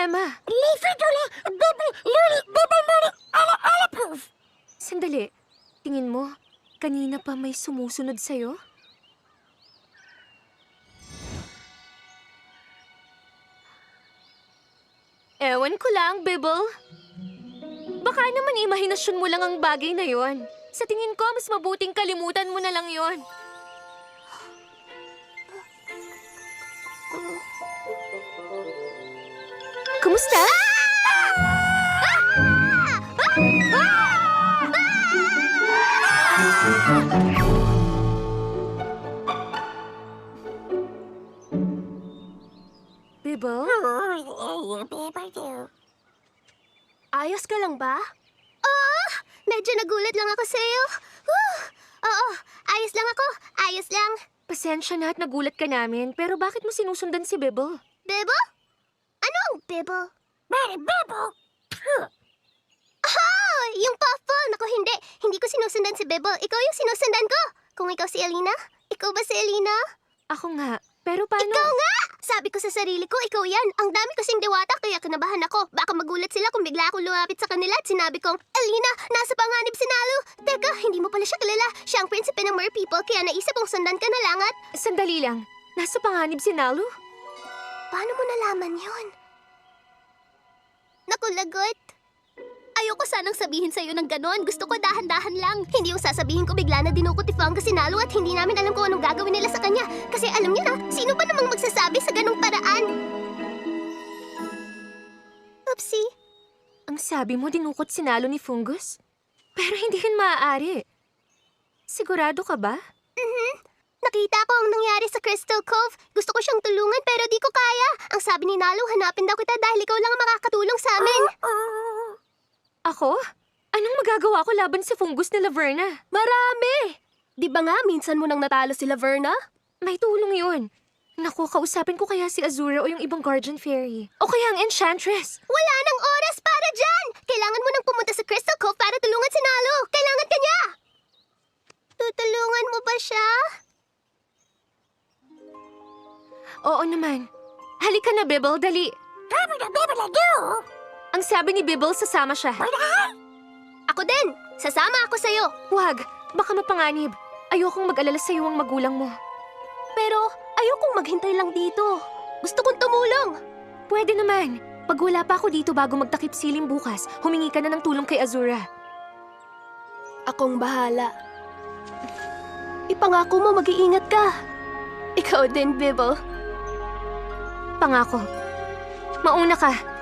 problema? Sandali. Tingin mo, kanina pa may sumusunod sa'yo? Ewan ko lang, Bibble. Baka naman imahinasyon mo lang ang bagay na yon. Sa tingin ko, mas mabuting kalimutan mo na lang yon. Kumusta? Bibble? Ayos ka lang ba? Medyo nagulat lang ako sa'yo. Oo, ayos lang ako. Ayos lang. Pasensya na at nagulat ka namin, pero bakit mo sinusundan si Bibble? Bebo? Ano ang bebo? Yung puffball. Naku, hindi. Hindi ko sinusundan si Bebo. Ikaw yung sinusundan ko. Kung ikaw si Alina, ikaw ba si Alina? Ako nga. Pero paano? Ikaw nga! Sabi ko sa sarili ko, ikaw yan. Ang dami kasing diwata, kaya kinabahan ako. Baka magulat sila kung bigla akong lumapit sa kanila at sinabi kong, Alina, nasa panganib si Nalu. Teka, hindi mo pala siya kilala. Siya ang prinsipe ng Mer People, kaya naisip kong sundan ka na lang at... Sandali lang. Nasa panganib si Nalu? Paano mo nalaman yun? Naku, lagot. Ayoko sanang sabihin sa'yo ng ganon. Gusto ko dahan-dahan lang. Hindi yung sasabihin ko bigla na dinukot ni Fanga si Nalu at hindi namin alam kung anong gagawin nila sa kanya. Kasi alam niyo na, sino ba namang magsasabi sa ganong paraan? Oopsie. Ang sabi mo, dinukot si Nalu ni Fungus? Pero hindi yun maaari. Sigurado ka ba? Nakita ko ang nangyari sa Crystal Cove. Gusto ko siyang tulungan pero di ko kaya. Ang sabi ni Nalu, hanapin daw kita dahil ikaw lang ang makakatulong sa amin. Ako? Anong magagawa ko laban sa Fungus ni Laverna? Marami! Di ba nga minsan mo nang natalo si Laverna? May tulong yun. Naku, kausapin ko kaya si Azura o yung ibang Guardian Fairy. O kaya ang Enchantress. Wala nang oras para dyan! Kailangan mo nang pumunta sa Crystal Cove para tulungan si Nalu. Kailangan ka niya! Tutulungan mo ba siya? Oo naman. Halika na, Bibble, dali. Ang sabi ni Bibble, sasama siya. Ako din! Sasama ako sa'yo. Huwag, baka mapanganib. Ayokong mag-alala sa'yo ang magulang mo. Pero ayokong maghintay lang dito. Gusto kong tumulong. Pwede naman. Pag wala pa ako dito bago magtakip silim bukas, humingi ka na ng tulong kay Azura. Akong bahala. Ipangako mo mag-iingat ka. Ikaw din, Bibble. Pangako. Mauna ka.